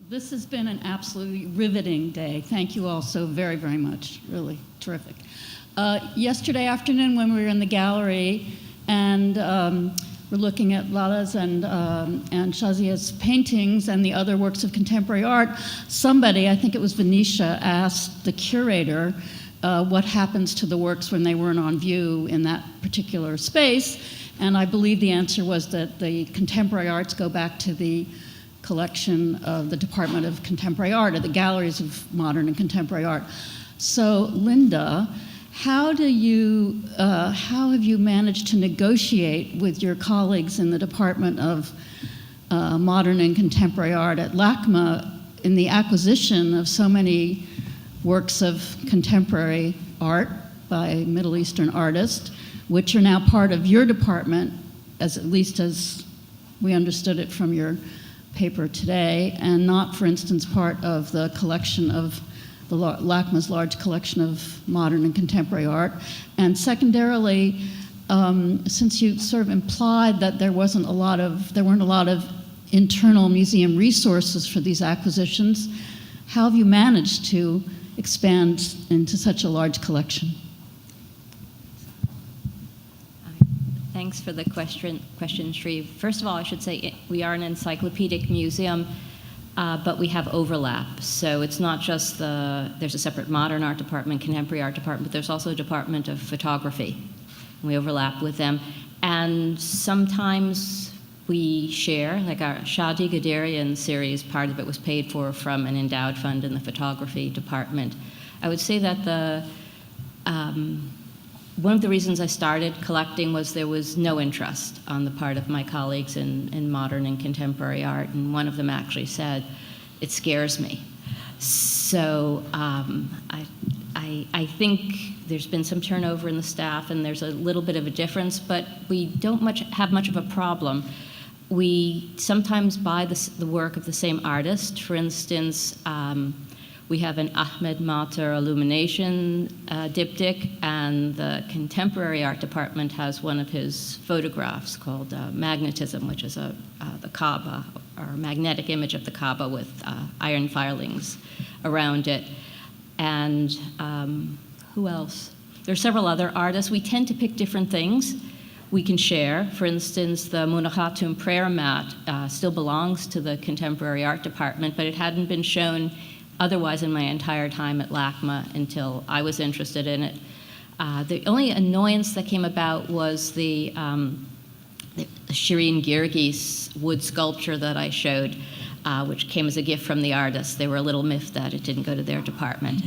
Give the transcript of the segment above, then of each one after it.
This has been an absolutely riveting day. Thank you all so very, very much. Really terrific. Yesterday afternoon when we were in the gallery and we're looking at Lala's and Shazia's paintings and the other works of contemporary art, somebody, I think it was Venetia, asked the curator what happens to the works when they weren't on view in that particular space. And I believe the answer was that the contemporary arts go back to the collection of the Department of Contemporary Art, or the Galleries of Modern and Contemporary Art. So, Linda, how have you managed to negotiate with your colleagues in the Department of Modern and Contemporary Art at LACMA in the acquisition of so many works of contemporary art by Middle Eastern artists, which are now part of your department, at least as we understood it from your paper today, and not, for instance, part of the collection of LACMA's large collection of modern and contemporary art? And secondarily, since you sort of implied that there weren't a lot of internal museum resources for these acquisitions, how have you managed to expand into such a large collection? Thanks for the question, Shreve. First of all, I should say we are an encyclopedic museum, but we have overlap. So it's not just there's a separate modern art department, contemporary art department, but there's also a department of photography. We overlap with them. And sometimes we share, like our Shadi Gadarian series, part of it was paid for from an endowed fund in the photography department. I would say that one of the reasons I started collecting was there was no interest on the part of my colleagues in modern and contemporary art, and one of them actually said, "It scares me." So I think there's been some turnover in the staff, and there's a little bit of a difference, but we don't have much of a problem. We sometimes buy the work of the same artist. For instance, we have an Ahmed Mater illumination diptych, and the contemporary art department has one of his photographs called Magnetism, which is the Kaaba, or a magnetic image of the Kaaba with iron filings around it. And who else? There are several other artists. We tend to pick different things we can share. For instance, the Munakhatum prayer mat still belongs to the contemporary art department, but it hadn't been shown otherwise in my entire time at LACMA until I was interested in it. The only annoyance that came about was the Shireen Girgis wood sculpture that I showed, which came as a gift from the artist. They were a little miffed that it didn't go to their department,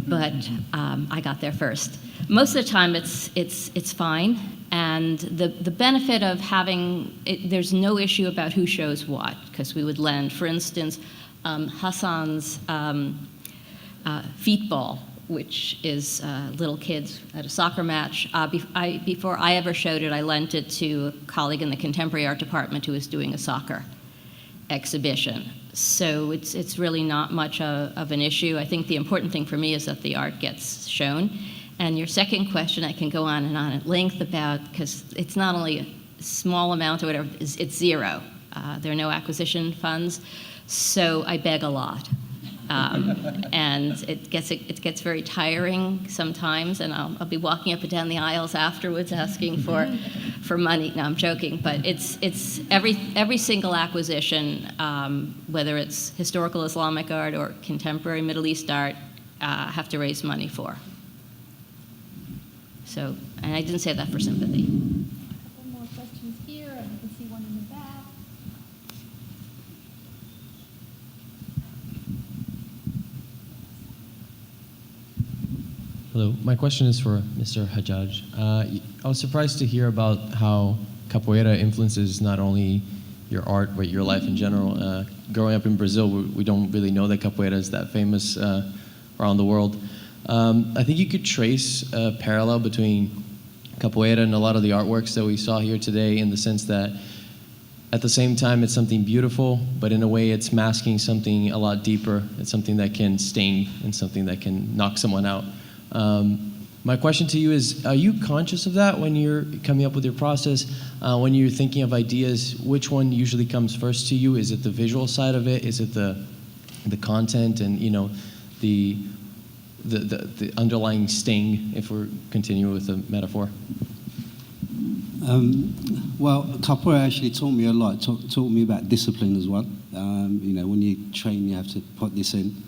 but I got there first. Most of the time it's fine, and the benefit of having it, there's no issue about who shows what, because we would lend, for instance, Hassan's feet ball, which is little kids at a soccer match. Before I ever showed it, I lent it to a colleague in the contemporary art department who was doing a soccer exhibition. So it's really not much of an issue. I think the important thing for me is that the art gets shown. And your second question, I can go on and on at length about, because it's not only a small amount or whatever, it's zero. There are no acquisition funds. So I beg a lot, and it gets very tiring sometimes, and I'll be walking up and down the aisles afterwards asking for money. No, I'm joking, but it's every single acquisition, whether it's historical Islamic art or contemporary Middle East art, have to raise money for. So, and I didn't say that for sympathy. Hello, my question is for Mr. Hajjaj. I was surprised to hear about how capoeira influences not only your art, but your life in general. Growing up in Brazil, we don't really know that capoeira is that famous around the world. I think you could trace a parallel between capoeira and a lot of the artworks that we saw here today, in the sense that at the same time it's something beautiful, but in a way it's masking something a lot deeper. It's something that can sting and something that can knock someone out. My question to you is, are you conscious of that when you're coming up with your process? When you're thinking of ideas, which one usually comes first to you? Is it the visual side of it? Is it the the content and, you know, the underlying sting, if we're continuing with the metaphor? Well, capoeira actually taught me a lot. Taught me about discipline as well. You know, when you train, you have to put this in,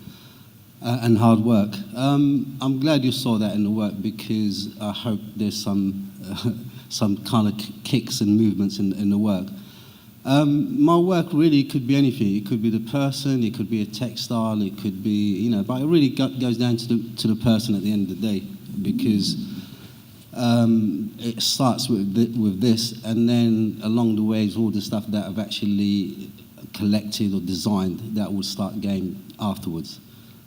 and hard work. I'm glad you saw that in the work, because I hope there's some kind of kicks and movements in the work. My work really could be anything. It could be the person, it could be a textile, it could be, you know, but it really goes down to the person at the end of the day, because it starts with this, and then along the way is all the stuff that I've actually collected or designed that will start going afterwards.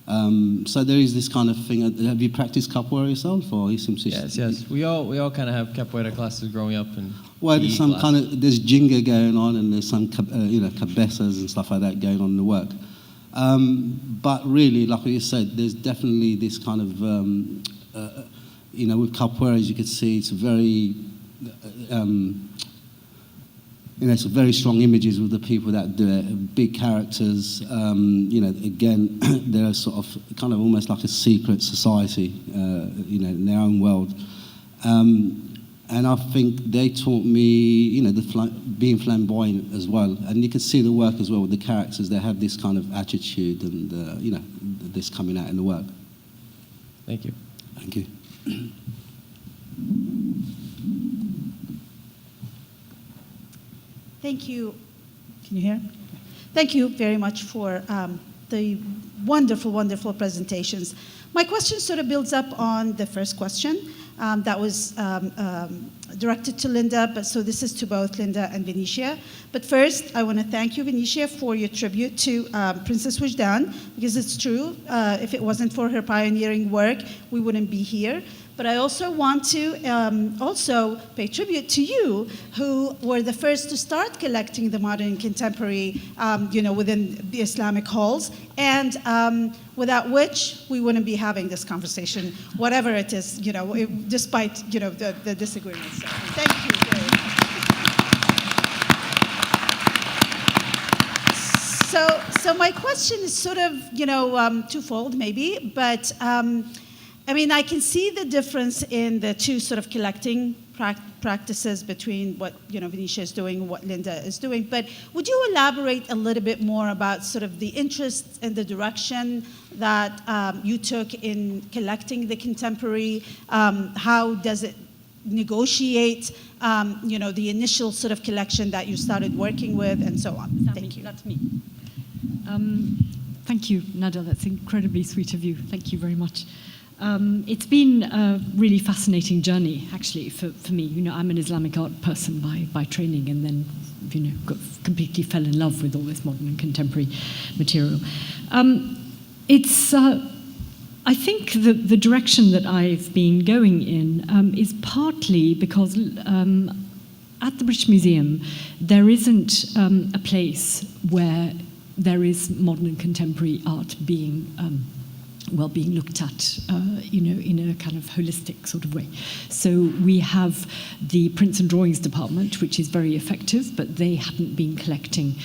So there is this kind of thing. Have you practiced capoeira yourself, or Yes. We all kind of have capoeira classes growing up, and well, there's some there's jinga going on, and there's some cabezas and stuff like that going on in the work. But really, like what you said, there's definitely this kind of you know, with capoeira, as you can see, it's very you know, it's very strong images with the people that do it, big characters. You know, again, they're sort of kind of almost like a secret society, you know, in their own world. And I think they taught me, you know, being flamboyant as well. And you can see the work as well with the characters. They have this kind of attitude, and you know, this coming out in the work. Thank you. Thank you. Thank you. Can you hear? Thank you very much for the wonderful, wonderful presentations. My question sort of builds up on the first question that was directed to Linda, but so this is to both Linda and Venetia. But first, I want to thank you, Venetia, for your tribute to Princess Wujdan, because it's true, if it wasn't for her pioneering work, we wouldn't be here. But I also want to also pay tribute to you, who were the first to start collecting the modern and contemporary, you know, within the Islamic halls, and without which we wouldn't be having this conversation, whatever it is, you know, despite, you know, the disagreements. So thank you very much. So my question is sort of, you know, twofold maybe, but I mean, I can see the difference in the two sort of collecting practices between what, you know, Venetia is doing and what Linda is doing. But would you elaborate a little bit more about sort of the interest and the direction that you took in collecting the contemporary? How does it negotiate, you know, the initial sort of collection that you started working with, and so on? Thank you. That's me. Thank you, Nada. That's incredibly sweet of you. Thank you very much. It's been a really fascinating journey, actually, for me. You know, I'm an Islamic art person by training, and then, you know, completely fell in love with all this modern and contemporary material. I think the direction that I've been going in is partly because at the British Museum, there isn't a place where there is modern and contemporary art being being looked at, you know, in a kind of holistic sort of way. So we have the prints and drawings department, which is very effective, but they hadn't been collecting.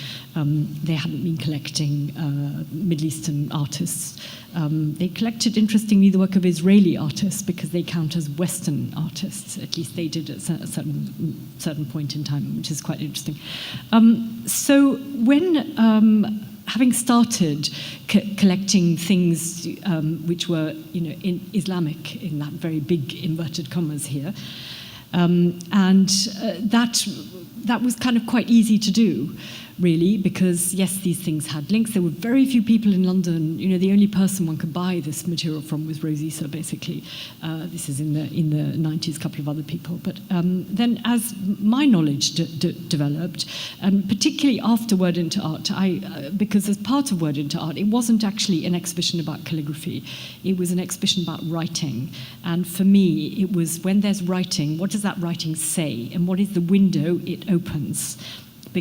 Middle Eastern artists. They collected, interestingly, the work of Israeli artists because they count as Western artists. At least they did at a certain point in time, which is quite interesting. So when having started collecting things which were, you know, in Islamic, in that very big inverted commas here, that was kind of quite easy to do, really, because yes, these things had links. There were very few people in London. You know, the only person one could buy this material from was Rosisa, basically. This is in the 90s, a couple of other people. But then, as my knowledge developed, particularly after Word into Art, because as part of Word into Art, it wasn't actually an exhibition about calligraphy. It was an exhibition about writing. And for me, it was when there's writing, what does that writing say, and what is the window it opens?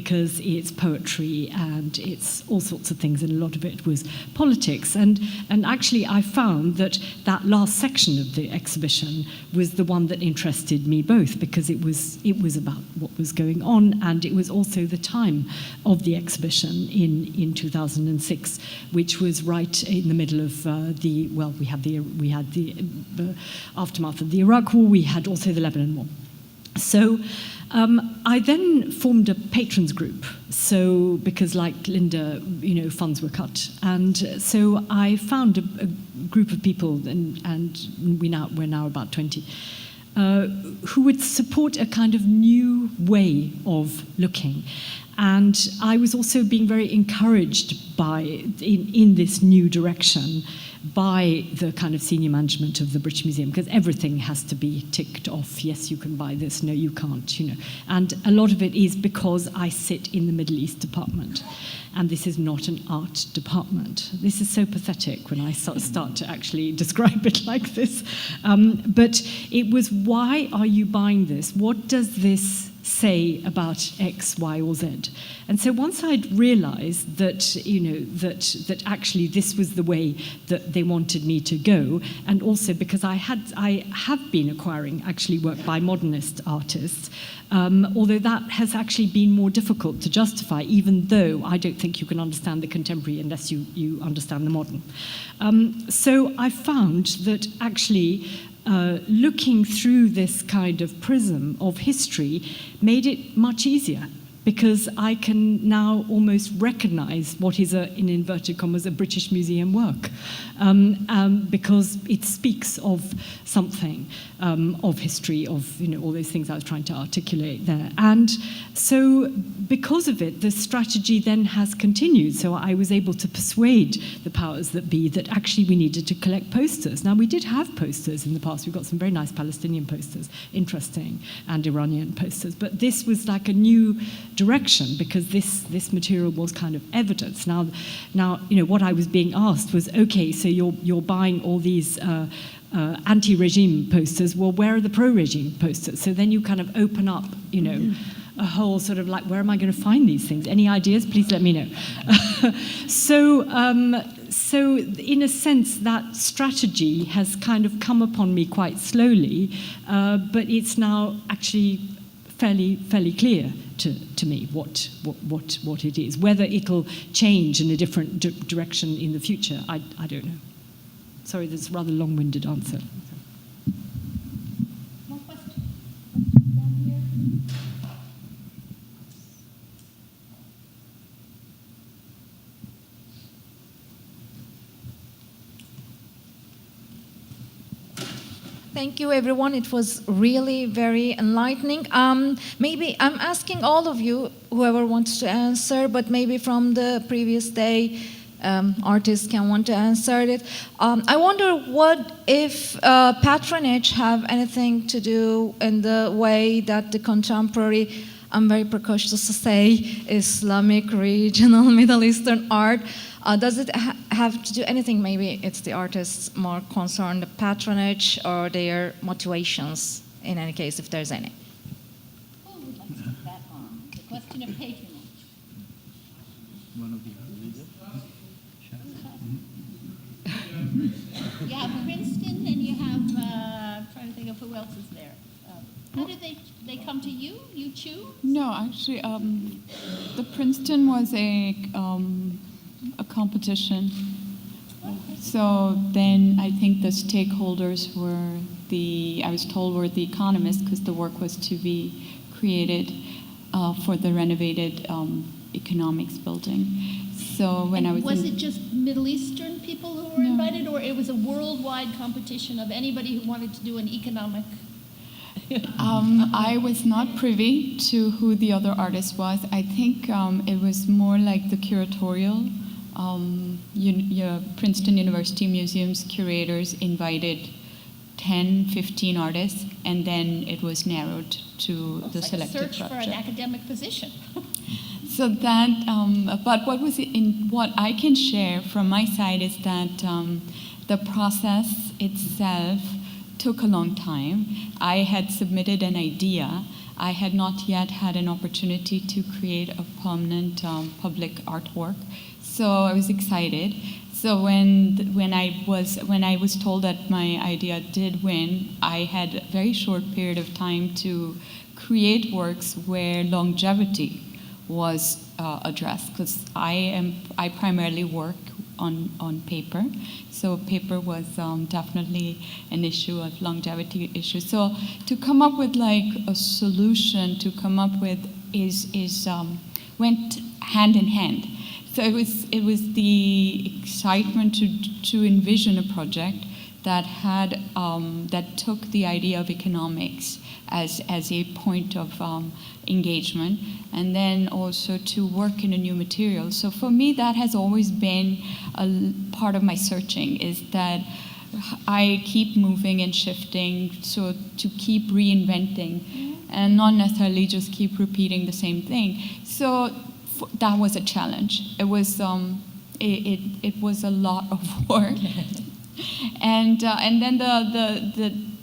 because it's poetry and it's all sorts of things, and a lot of it was politics. And actually, I found that last section of the exhibition was the one that interested me both, because it was about what was going on, and it was also the time of the exhibition in 2006, which was right in the middle of we had the aftermath of the Iraq War. We had also the Lebanon War. So I then formed a patrons group. So because, like Linda, funds were cut, and so I found a group of people, and we're now about 20, who would support a kind of new way of looking. And I was also being very encouraged in this new direction by the kind of senior management of the British Museum, because everything has to be ticked off. Yes, you can buy this. No, you can't. And a lot of it is because I sit in the Middle East department, and this is not an art department. This is so pathetic when I start to actually describe it like this. But it was, why are you buying this? What does this say about X, Y, or Z? And so once I'd realized that, that actually this was the way that they wanted me to go, and also because I have been acquiring actually work by modernist artists, although that has actually been more difficult to justify, even though I don't think you can understand the contemporary unless you understand the modern. So I found that actually looking through this kind of prism of history made it much easier, because I can now almost recognize what is, in inverted commas, a British Museum work, because it speaks of something, of history, of all those things I was trying to articulate there. And so because of it, the strategy then has continued. So I was able to persuade the powers that be that actually we needed to collect posters. Now, we did have posters in the past. We've got some very nice Palestinian posters, interesting, and Iranian posters. But this was like a new direction, because this material was kind of evidence. Now, what I was being asked was, okay, so you're buying all these anti-regime posters. Well, where are the pro-regime posters? So then you kind of open up, a whole sort of like, where am I going to find these things? Any ideas? Please let me know. So in a sense, that strategy has kind of come upon me quite slowly, but it's now actually fairly clear to me what it is. Whether it'll change in a different direction in the future, I don't know. Sorry, that's a rather long-winded answer. More questions? Thank you, everyone. It was really very enlightening. Maybe I'm asking all of you, whoever wants to answer, but maybe from the previous day, artists can want to answer it. I wonder what if patronage have anything to do in the way that the contemporary, I'm very precocious to say, Islamic, regional, Middle Eastern art, does it have to do anything? Maybe it's the artists more concerned the patronage or their motivations, in any case, if there's any. Who would like to put that on? The question of patronage. One of the You have Princeton, and you have, I'm trying to think of who else is there. How did they come to you? You choose? No, actually, the Princeton was a competition. So then I think the stakeholders were I was told were the economists, because the work was to be created for the renovated economics building. So when was it just Middle Eastern people who were invited, or it was a worldwide competition of anybody who wanted to do an economic? I was not privy to who the other artist was. I think it was more like the curatorial. Princeton University Museum's curators invited 10, 15 artists, and then it was narrowed to the selected Search project. for an academic position. So that, but what I can share from my side is that the process itself took a long time. I had submitted an idea, I had not yet had an opportunity to create a permanent public artwork. So I was excited. So when I was told that my idea did win, I had a very short period of time to create works where longevity was addressed, because I primarily work on paper, so paper was definitely an issue, of longevity issue. So to come up with like a solution to come up with went hand in hand. So it was the excitement to envision a project that had that took the idea of economics as a point of engagement, and then also to work in a new material. So for me, that has always been a part of my searching, is that I keep moving and shifting, so to keep reinventing and not necessarily just keep repeating the same thing. So that was a challenge. It was it was a lot of work. And then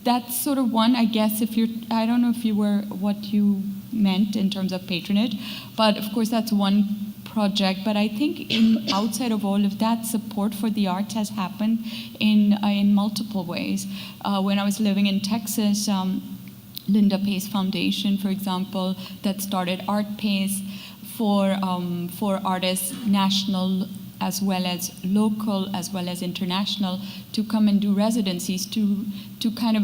that's sort of one, I guess, I don't know if you were what you meant in terms of patronage, but of course that's one project. But I think outside of all of that, support for the arts has happened in multiple ways. When I was living in Texas, Linda Pace Foundation, for example, that started Art Pace for artists, national as well as local, as well as international, to come and do residencies, to kind of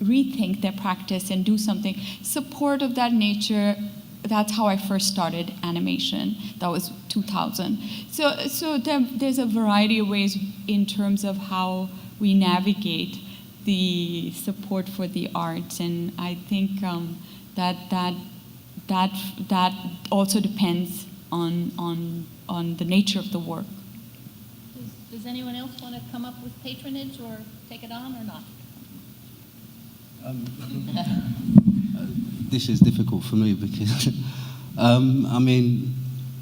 rethink their practice and do something. Support of that nature, that's how I first started animation. That was 2000. So there's a variety of ways in terms of how we navigate the support for the arts, and I think that also depends on the nature of the work. Does anyone else want to come up with patronage or take it on or not? This is difficult for me because, I mean,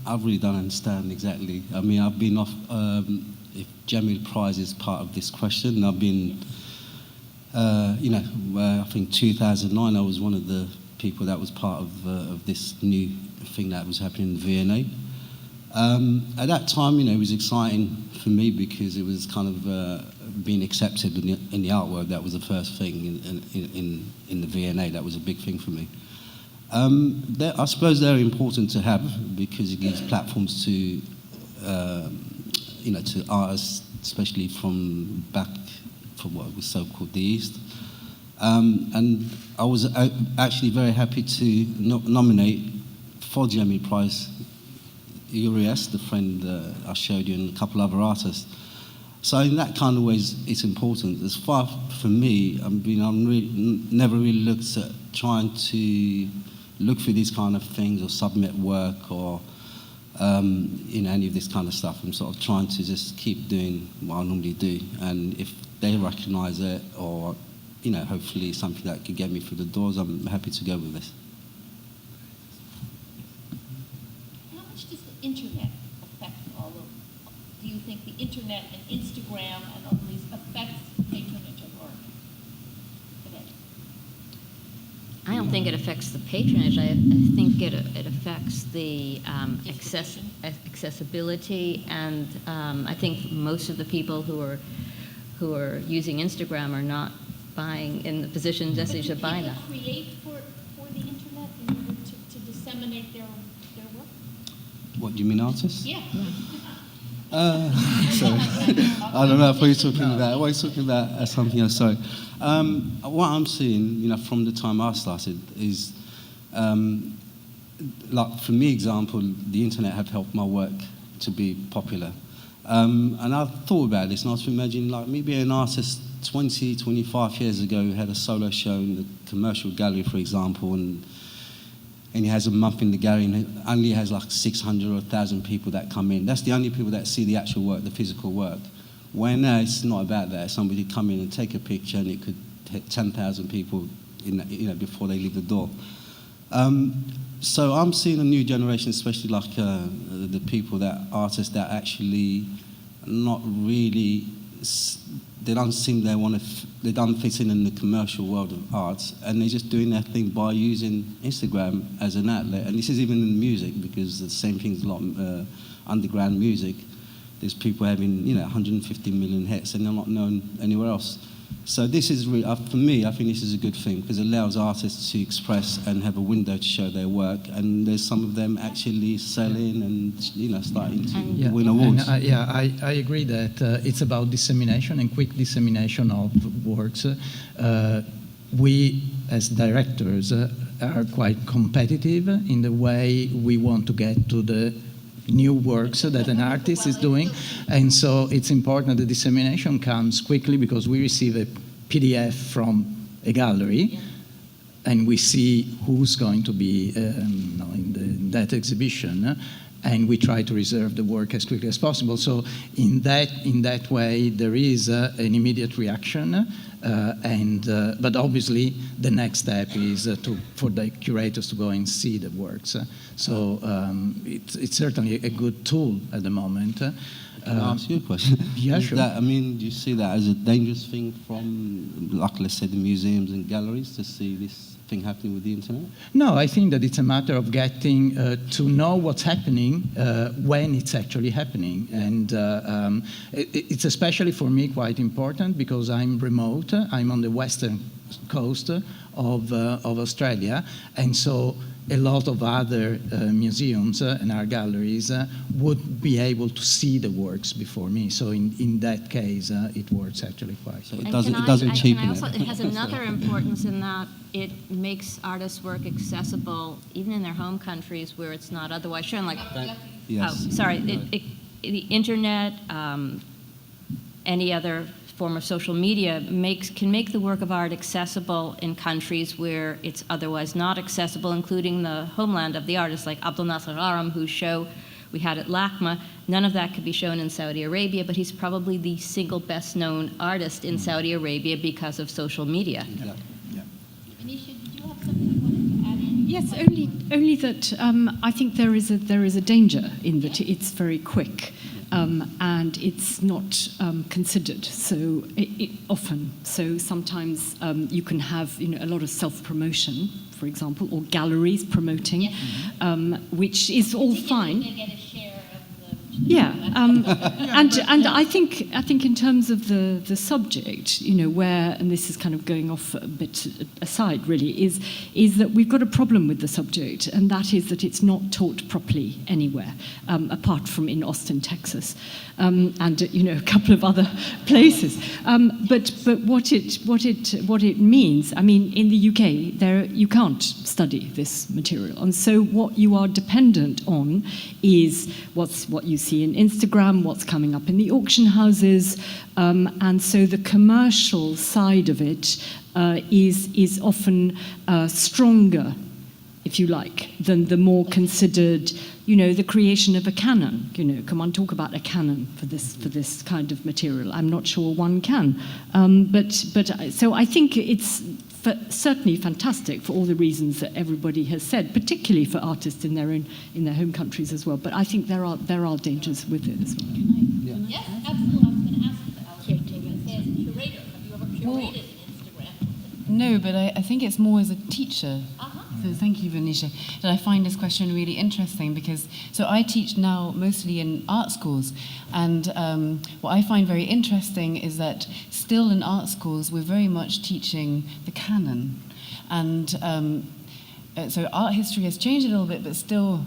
I really don't understand exactly. I mean, I've been off, if Jamil Prize is part of this question, I've been, I think 2009, I was one of the people that was part of this new thing that was happening in V&A. At that time, it was exciting for me because it was kind of being accepted in the artwork. That was the first thing in the V&A. That was a big thing for me. I suppose they're important to have because it gives platforms to artists, especially from what was so-called the East. And I was actually very happy to nominate for Jamil Prize Urias, the friend I showed you, and a couple other artists. So in that kind of ways, it's important. As far for me, never really looked at trying to look for these kind of things or submit work or any of this kind of stuff. I'm sort of trying to just keep doing what I normally do, and if they recognise it or hopefully something that could get me through the doors, I'm happy to go with this. How much does the internet affect all of? Do you think the internet and Instagram and all these affects patronage of art today? I don't think it affects the patronage. I think it affects the accessibility, and I think most of the people who are using Instagram are not buying in the position necessarily to buy that. Do people create for the internet in order to disseminate their work? What do you mean, artists? Yeah. Sorry, I don't know if we're talking about. What are you talking about? Something else. Sorry. What I'm seeing, from the time I started, is like for me, example, the internet have helped my work to be popular, and I thought about this, and I was imagining like maybe an artist 20, 25 years ago who had a solo show in the commercial gallery, for example, and he has a month in the gallery and only has like 600 or 1,000 people that come in. That's the only people that see the actual work, the physical work. Where now it's not about that. Somebody come in and take a picture and it could hit 10,000 people before they leave the door. So I'm seeing a new generation, especially like the artists that actually not really they don't seem they don't fit in the commercial world of arts, and they're just doing their thing by using Instagram as an outlet. And this is even in music, because the same thing's a lot of underground music. There's people having 150 million hits, and they're not known anywhere else. So this is really, for me, I think this is a good thing, because it allows artists to express and have a window to show their work. And there's some of them actually selling and starting to win awards. And, I agree that it's about dissemination and quick dissemination of works. We, as directors, are quite competitive in the way we want to get to the new works that an artist is doing, and so it's important that the dissemination comes quickly, because we receive a PDF from a gallery and we see who's going to be in that exhibition, and we try to reserve the work as quickly as possible. So in that way there is an immediate reaction, but obviously the next step is for the curators to go and see the works. So it's certainly a good tool at the moment. Can I ask you a question? Yeah, sure. Do you see that as a dangerous thing from, like, let's say, the museums and galleries, to see this thing happening with the internet? No, I think that it's a matter of getting to know what's happening when it's actually happening. And it's especially for me quite important, because I'm remote. I'm on the western coast of Australia, and so a lot of other museums and art galleries would be able to see the works before me. So in that case, it works actually quite. So it doesn't cheapen it. It has another importance in that it makes artists' work accessible even in their home countries where it's not otherwise shown. Like, Yes. oh, sorry, the internet, any other form of social media can make the work of art accessible in countries where it's otherwise not accessible, including the homeland of the artist, like Abdel Nasser Aram, whose show we had at LACMA. None of that could be shown in Saudi Arabia, but he's probably the single best known artist in Saudi Arabia because of social media. Yeah. Anisha, did you have something you wanted to add in? Yes, only that I think there is a danger in that it's very quick. And it's not considered so often. So sometimes you can have a lot of self-promotion, for example, or galleries promoting, which is all fine. They get a share of the Yeah, and I think in terms of the subject, where, and this is kind of going off a bit aside, really, is that we've got a problem with the subject, and that is that it's not taught properly anywhere, apart from in Austin, Texas, and a couple of other places. But what it means, I mean, in the UK, you can't study this material, and so what you are dependent on is what you see in Instagram, what's coming up in the auction houses, and so the commercial side of it is often stronger, if you like, than the more considered, the creation of a canon. Come on, talk about a canon for this kind of material. I'm not sure one can, but so I think it's certainly fantastic for all the reasons that everybody has said, particularly for artists in their home countries as well. But I think there are dangers with it as well. Yes, absolutely. I was going to ask you that. I was going to say, as a curator, have you ever curated an Instagram? No, but I think it's more as a teacher. So thank you, Venetia, that I find this question really interesting because, so I teach now mostly in art schools, and what I find very interesting is that still in art schools we're very much teaching the canon, and so art history has changed a little bit, but still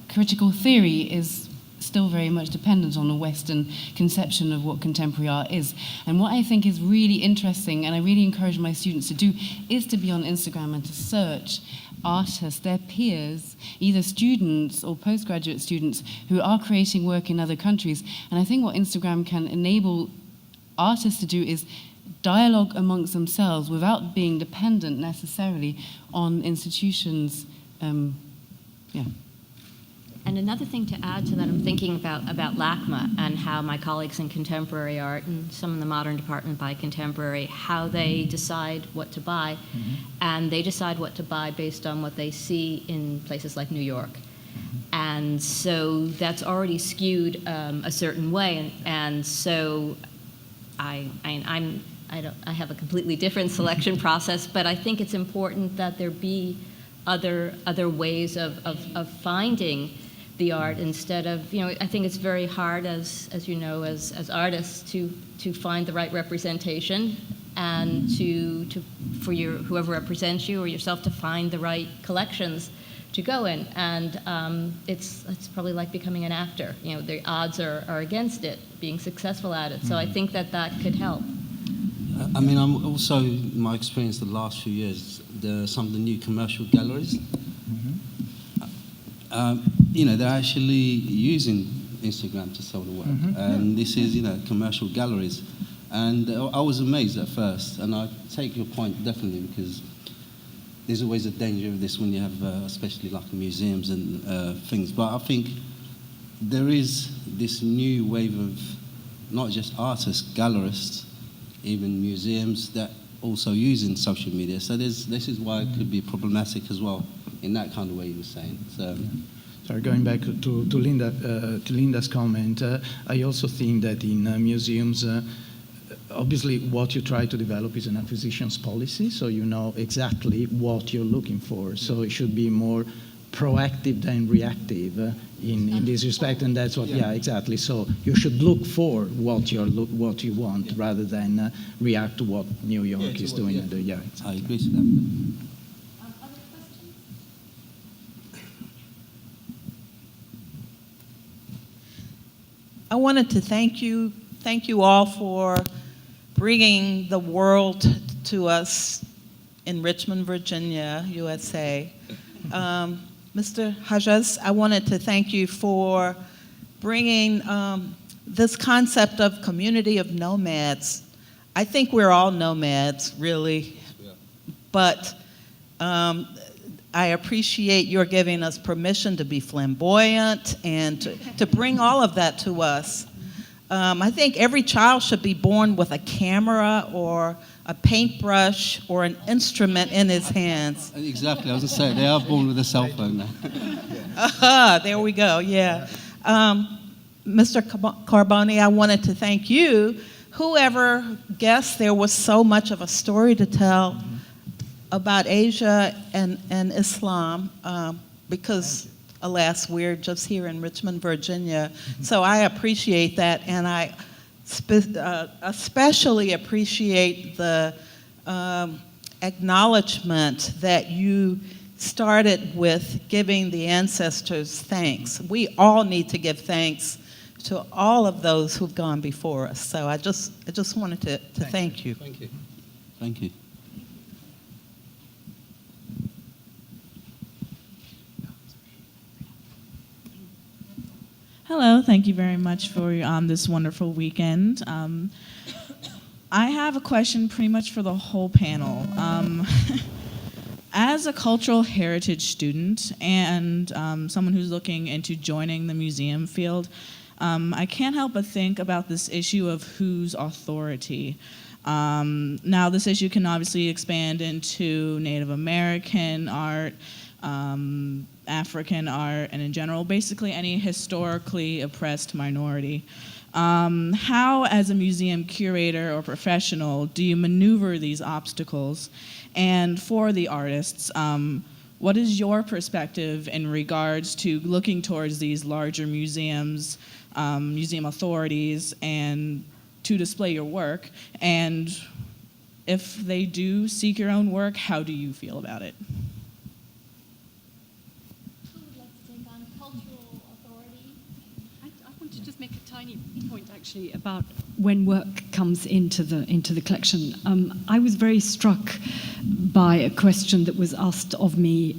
critical theory is still very much dependent on a Western conception of what contemporary art is. And what I think is really interesting, and I really encourage my students to do, is to be on Instagram and to search artists, their peers, either students or postgraduate students who are creating work in other countries. And I think what Instagram can enable artists to do is dialogue amongst themselves without being dependent necessarily on institutions. And another thing to add to that, I'm thinking about LACMA and how my colleagues in contemporary art and some in the modern department by contemporary, how they decide what to buy. Mm-hmm. And they decide what to buy based on what they see in places like New York. Mm-hmm. And so that's already skewed a certain way. And so I have a completely different selection process, but I think it's important that there be other ways of finding the art instead of, I think it's very hard as you know, as artists to find the right representation and for whoever represents you or yourself to find the right collections to go in. And it's probably like becoming an actor. The odds are against it, being successful at it. So I think that could help. I mean, I'm also, my experience the last few years, some of the new commercial galleries, they're actually using Instagram to sell the work. And this is, commercial galleries. And I was amazed at first, and I take your point definitely, because there's always a danger of this when you have, especially like museums and things. But I think there is this new wave of not just artists, gallerists, even museums that also using social media. So this is why it could be problematic as well, in that kind of way you were saying. So. Sorry, going back to Linda's comment, I also think that in museums, obviously what you try to develop is an acquisitions policy, so you know exactly what you're looking for. So it should be more proactive than reactive in this respect, and that's what, exactly. So you should look for what you want rather than react to what New York is doing. I agree to that. I wanted to thank you all for bringing the world to us in Richmond, Virginia, USA. Mr. Hajaz, I wanted to thank you for bringing this concept of community of nomads. I think we're all nomads, really, but I appreciate your giving us permission to be flamboyant and to bring all of that to us. I think every child should be born with a camera or a paintbrush or an instrument in his hands. Exactly, I was going to say, they are born with a cell phone now. There we go, yeah. Mr. Carboni, I wanted to thank you. Whoever guessed there was so much of a story to tell about Asia and Islam, because alas, we're just here in Richmond, Virginia. So I appreciate that, and I especially appreciate the acknowledgement that you started with giving the ancestors thanks. We all need to give thanks to all of those who've gone before us. So I just wanted to thank you. Thank you. Thank you. Hello, thank you very much for this wonderful weekend. I have a question pretty much for the whole panel. As a cultural heritage student and someone who's looking into joining the museum field, I can't help but think about this issue of whose authority. Now, this issue can obviously expand into Native American art, African art, and in general, basically any historically oppressed minority. How, as a museum curator or professional, do you maneuver these obstacles? And for the artists, what is your perspective in regards to looking towards these larger museums, museum authorities, and to display your work? And if they do seek your own work, how do you feel about it? I want to just make a tiny point actually about when work comes into the collection. I was very struck by a question that was asked of me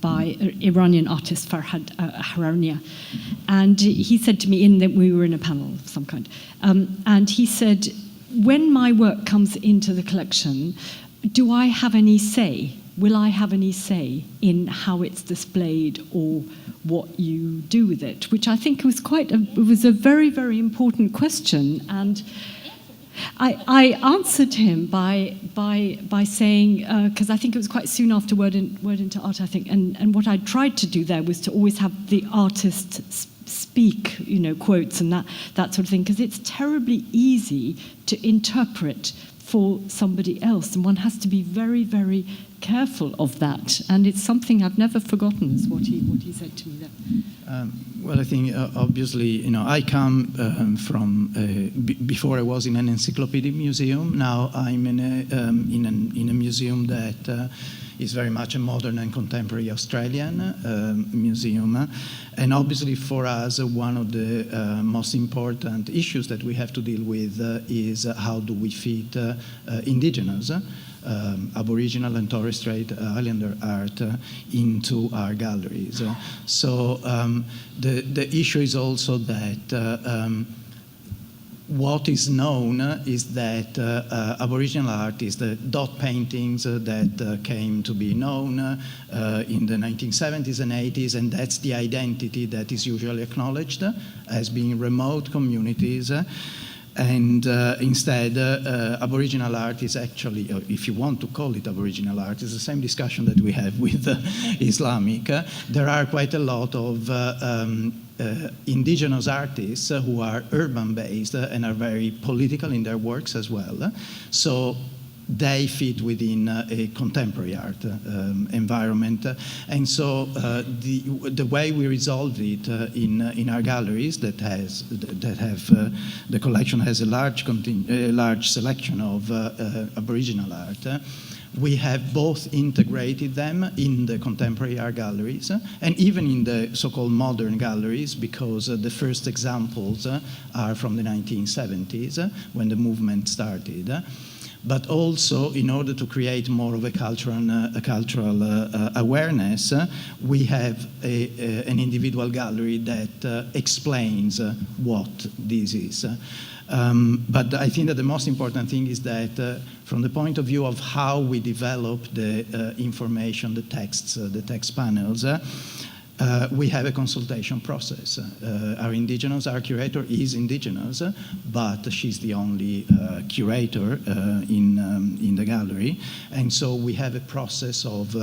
by Iranian artist Farhad Harania, and he said to me, we were in a panel of some kind, and he said, when my work comes into the collection, do I have any say? Will I have any say in how it's displayed or what you do with it? Which I think was a very, very important question. And I answered him by saying, because I think it was quite soon after Word into Art, I think, and what I tried to do there was to always have the artist speak, quotes and that sort of thing, because it's terribly easy to interpret for somebody else, and one has to be very, very careful of that. And it's something I've never forgotten, is what he said to me there. Well, I think obviously, I come from before I was in an encyclopedic museum. Now I'm in a museum that is very much a modern and contemporary Australian museum. And obviously for us, one of the most important issues that we have to deal with is how do we fit indigenous, Aboriginal and Torres Strait Islander art into our galleries. So the issue is also that what is known is that Aboriginal art is the dot paintings that came to be known in the 1970s and 80s, and that's the identity that is usually acknowledged as being remote communities. And instead, Aboriginal art is actually, if you want to call it Aboriginal art, it's the same discussion that we have with Islamic. There are quite a lot of indigenous artists who are urban-based and are very political in their works as well. So they fit within a contemporary art environment. And so the way we resolved it in our galleries that have the collection has a large selection of Aboriginal art, we have both integrated them in the contemporary art galleries and even in the so-called modern galleries, because the first examples are from the 1970s when the movement started. But also, in order to create more of a cultural awareness, we have an individual gallery that explains what this is. But I think that the most important thing is that from the point of view of how we develop the information, the text panels, we have a consultation process. Our curator is indigenous, but she's the only curator in the gallery. And so we have a process of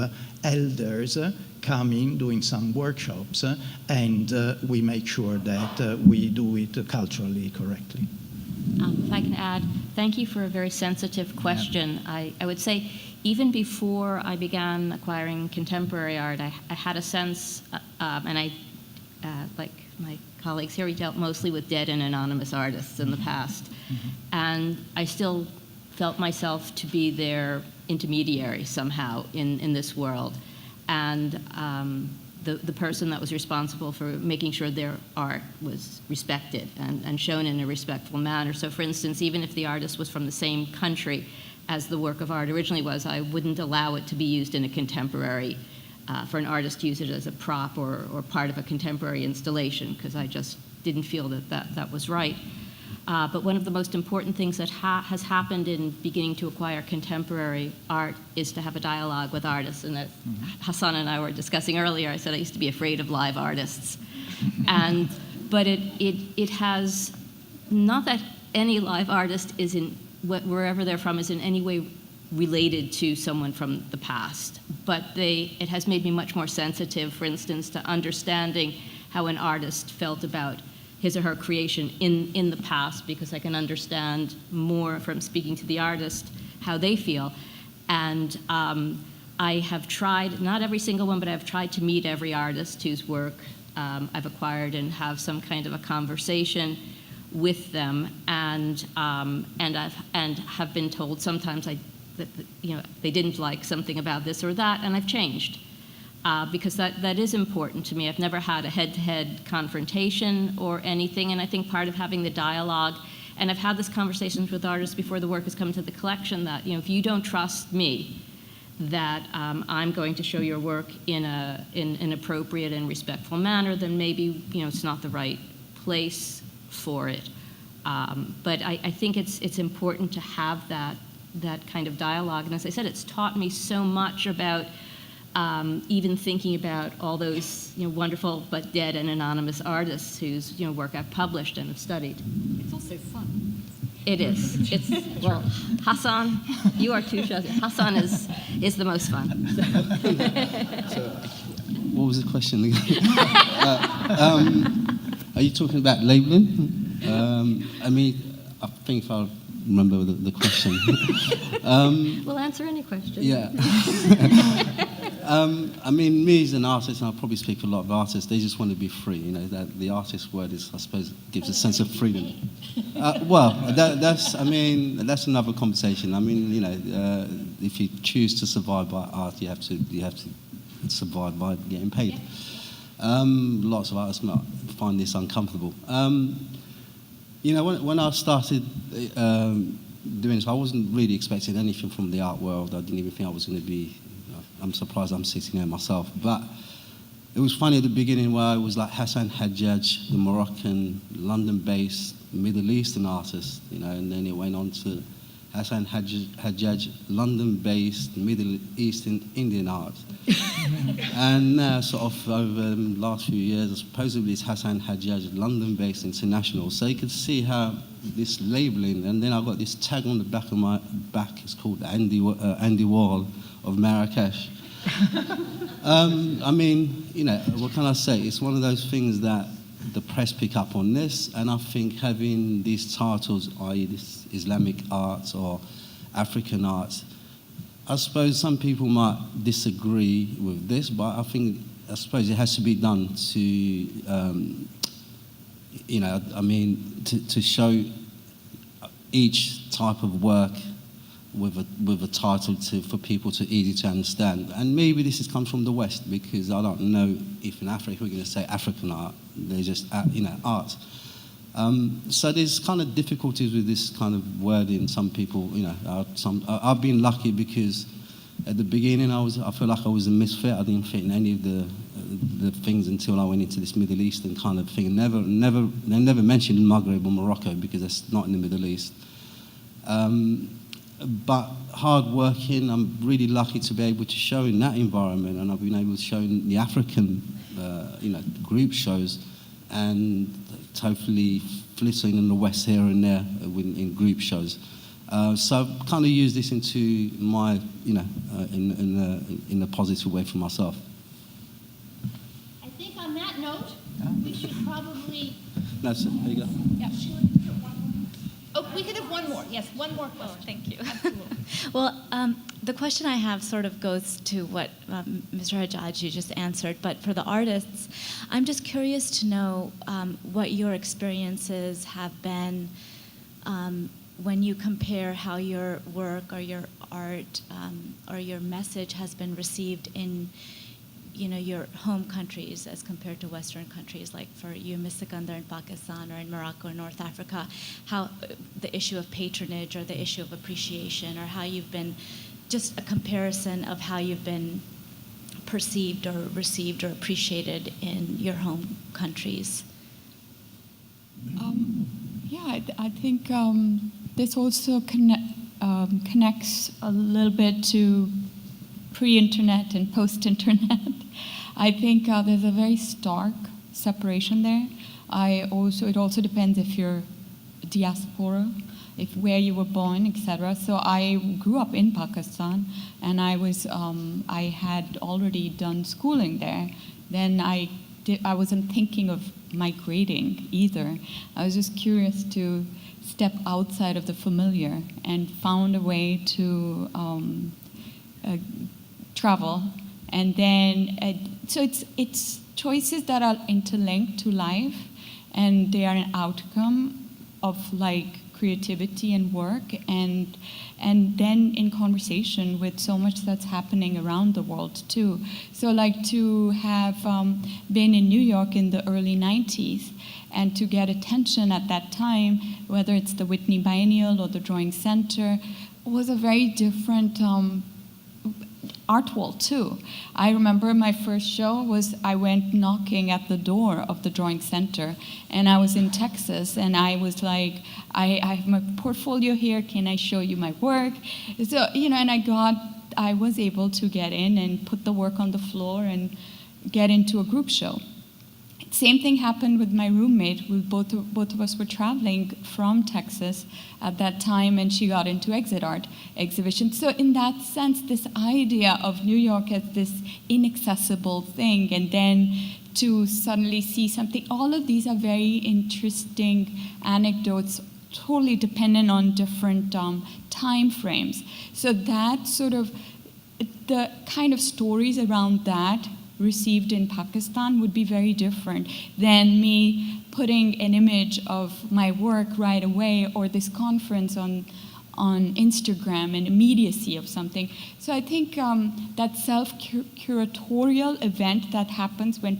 elders coming, doing some workshops, and we make sure that we do it culturally correctly. If I can add, thank you for a very sensitive question. Yeah. I would say even before I began acquiring contemporary art, I had a sense, and I, like my colleagues here, we dealt mostly with dead and anonymous artists in the past. Mm-hmm. And I still felt myself to be their intermediary somehow in this world. And the person that was responsible for making sure their art was respected and shown in a respectful manner. So for instance, even if the artist was from the same country as the work of art originally was, I wouldn't allow it to be used in a contemporary, for an artist to use it as a prop or part of a contemporary installation, because I just didn't feel that was right. But one of the most important things that has happened in beginning to acquire contemporary art is to have a dialogue with artists. And Hassan and I were discussing earlier, I said I used to be afraid of live artists. But it has, not that any live artist is in, wherever they're from, is in any way related to someone from the past. But it has made me much more sensitive, for instance, to understanding how an artist felt about his or her creation in the past, because I can understand more from speaking to the artist how they feel. And I have tried, not every single one, but I've tried to meet every artist whose work I've acquired and have some kind of a conversation with them, and have been told sometimes that they didn't like something about this or that, and I've changed. Because that is important to me. I've never had a head-to-head confrontation or anything, and I think part of having the dialogue, and I've had this conversations with artists before the work has come to the collection, that if you don't trust me, that I'm going to show your work in an appropriate and respectful manner, then maybe it's not the right place for it. But I think it's important to have that kind of dialogue, and as I said, it's taught me so much about even thinking about all those wonderful but dead and anonymous artists whose work I've published and have studied. It's also fun. It is. It's well, Hassan, you are too. Hassan is the most fun. So, what was the question again? Are you talking about labeling? I mean, I think if I remember the question. We'll answer any question. Yeah. I mean, me as an artist, and I'll probably speak for a lot of artists, they just want to be free. You know, that the artist word is, I suppose, gives a sense of freedom. Well, that's another conversation. I mean, you know, if you choose to survive by art, you have to survive by getting paid. Lots of artists might find this uncomfortable. You know, when I started doing this, I wasn't really expecting anything from the art world. I didn't even think I was going to be. I'm surprised I'm sitting here myself. But it was funny at the beginning where I was like Hassan Hajjaj, the Moroccan, London-based, Middle Eastern artist, you know, and then it went on to Hassan Hajjaj, London-based, Middle Eastern Indian art. And now, sort of over the last few years, supposedly it's Hassan Hajjaj, London-based, international. So you could see how this labeling, and then I got this tag on the back of my back. It's called Andy Warhol of Marrakesh. I mean, you know, what can I say? It's one of those things that the press pick up on this, and I think having these titles, i.e. this Islamic art or African art, I suppose some people might disagree with this, but I suppose it has to be done to, you know, I mean, to show each type of work with a title for people to easy to understand. And maybe this comes from the West, because I don't know if in Africa we're going to say African art. They're just, you know, art. So there's kind of difficulties with this kind of wording. Some people, you know, I've been lucky because at the beginning I feel like I was a misfit. I didn't fit in any of the things until I went into this Middle Eastern kind of thing. They never mentioned Maghreb or Morocco because that's not in the Middle East. But hard working, I'm really lucky to be able to show in that environment, and I've been able to show in the African, you know, group shows, and totally flitting in the West here and there in group shows. So I've kind of used this into my, you know, in a positive way for myself. I think on that note, we should probably. That's it. There you go. Yeah. Oh, we could have one more. Yes, one more question. Oh, thank you. Absolutely. Well, the question I have sort of goes to what Mr. Hajjaj, you just answered, but for the artists, I'm just curious to know what your experiences have been when you compare how your work or your art or your message has been received in, you know, your home countries as compared to Western countries, like for you, Ms. Sikandar, in Pakistan or in Morocco or North Africa, how the issue of patronage or the issue of appreciation, or how you've been, just a comparison of how you've been perceived or received or appreciated in your home countries. Yeah, I think this also connects a little bit to pre-internet and post-internet. I think there's a very stark separation there. It also depends if you're diaspora, if where you were born, etc. So I grew up in Pakistan, and I had already done schooling there. Then I wasn't thinking of migrating either. I was just curious to step outside of the familiar, and found a way to travel. And then so it's choices that are interlinked to life, and they are an outcome of like creativity and work, and then in conversation with so much that's happening around the world too. So like to have been in New York in the early 90s, and to get attention at that time, whether it's the Whitney Biennial or the Drawing Center, was a very different art world too. I remember my first show was I went knocking at the door of the Drawing Center, and I was in Texas, and I was like, I have my portfolio here, can I show you my work? So, you know, and I was able to get in and put the work on the floor and get into a group show. Same thing happened with my roommate. Both of us were traveling from Texas at that time, and she got into exit art exhibition. So in that sense, this idea of New York as this inaccessible thing, and then to suddenly see something. All of these are very interesting anecdotes, totally dependent on different time frames. So that sort of, the kind of stories around that received in Pakistan would be very different than me putting an image of my work right away, or this conference on Instagram, and immediacy of something. So I think that self-curatorial event that happens when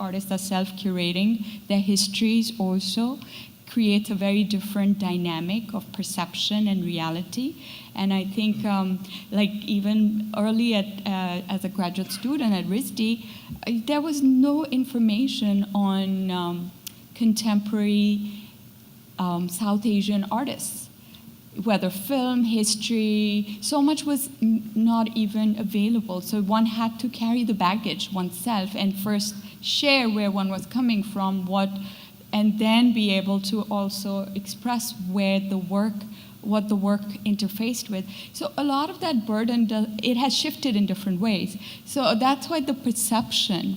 artists are self-curating their histories also creates a very different dynamic of perception and reality. And I think, like even early as a graduate student at RISD, there was no information on contemporary South Asian artists, whether film, history, so much was not even available. So one had to carry the baggage oneself and first share where one was coming from, and then be able to also express what the work interfaced with. So a lot of that burden, it has shifted in different ways. So that's why the perception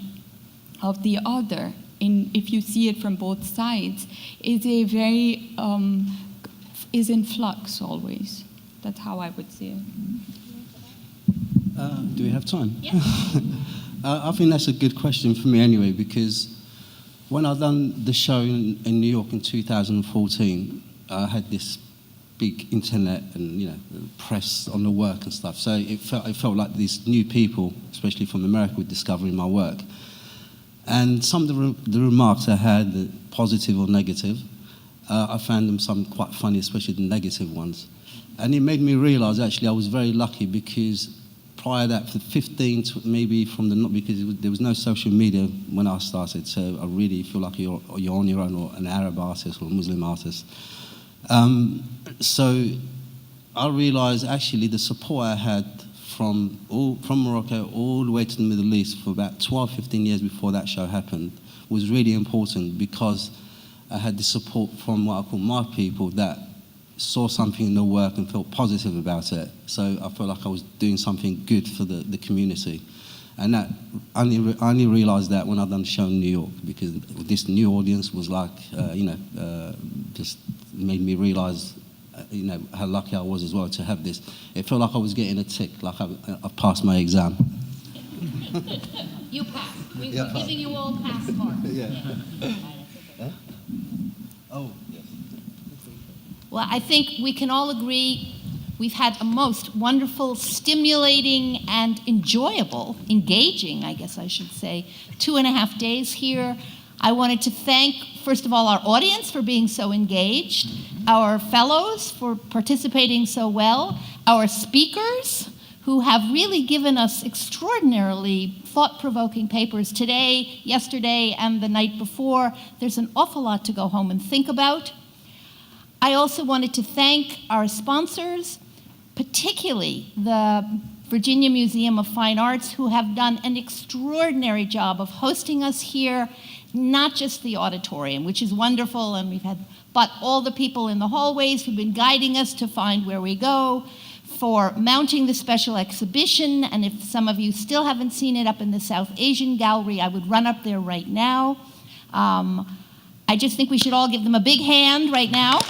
of the other, if you see it from both sides, is is in flux always. That's how I would see it. Do we have time? Yeah. I think that's a good question for me anyway, because when I done the show in New York in 2014, I had this big internet and press on the work and stuff. So it felt like these new people, especially from America, were discovering my work. And some of the remarks I had, positive or negative, I found them some quite funny, especially the negative ones. And it made me realise actually I was very lucky, because prior to that, for 15 to maybe because there was no social media when I started, so I really feel like you're on your own, or an Arab artist or a Muslim artist. So I realised actually the support I had from Morocco all the way to the Middle East for about 12, 15 years before that show happened was really important, because I had the support from what I call my people that saw something in the work and felt positive about it. So I felt like I was doing something good for the community. And that I only realised that when I done the show in New York, because this new audience was like, just made me realise, how lucky I was as well to have this. It felt like I was getting a tick, like I passed my exam. You passed. We're giving you all pass marks. Yeah. Oh, yes. Well, I think we can all agree we've had a most wonderful, stimulating, and enjoyable, engaging, I guess I should say, 2.5 days here. I wanted to thank, first of all, our audience for being so engaged, our fellows for participating so well, our speakers who have really given us extraordinarily thought-provoking papers today, yesterday, and the night before. There's an awful lot to go home and think about. I also wanted to thank our sponsors, particularly the Virginia Museum of Fine Arts, who have done an extraordinary job of hosting us here, not just the auditorium, which is wonderful, and but all the people in the hallways who've been guiding us to find where we go, for mounting the special exhibition, and if some of you still haven't seen it up in the South Asian Gallery, I would run up there right now. I just think we should all give them a big hand right now.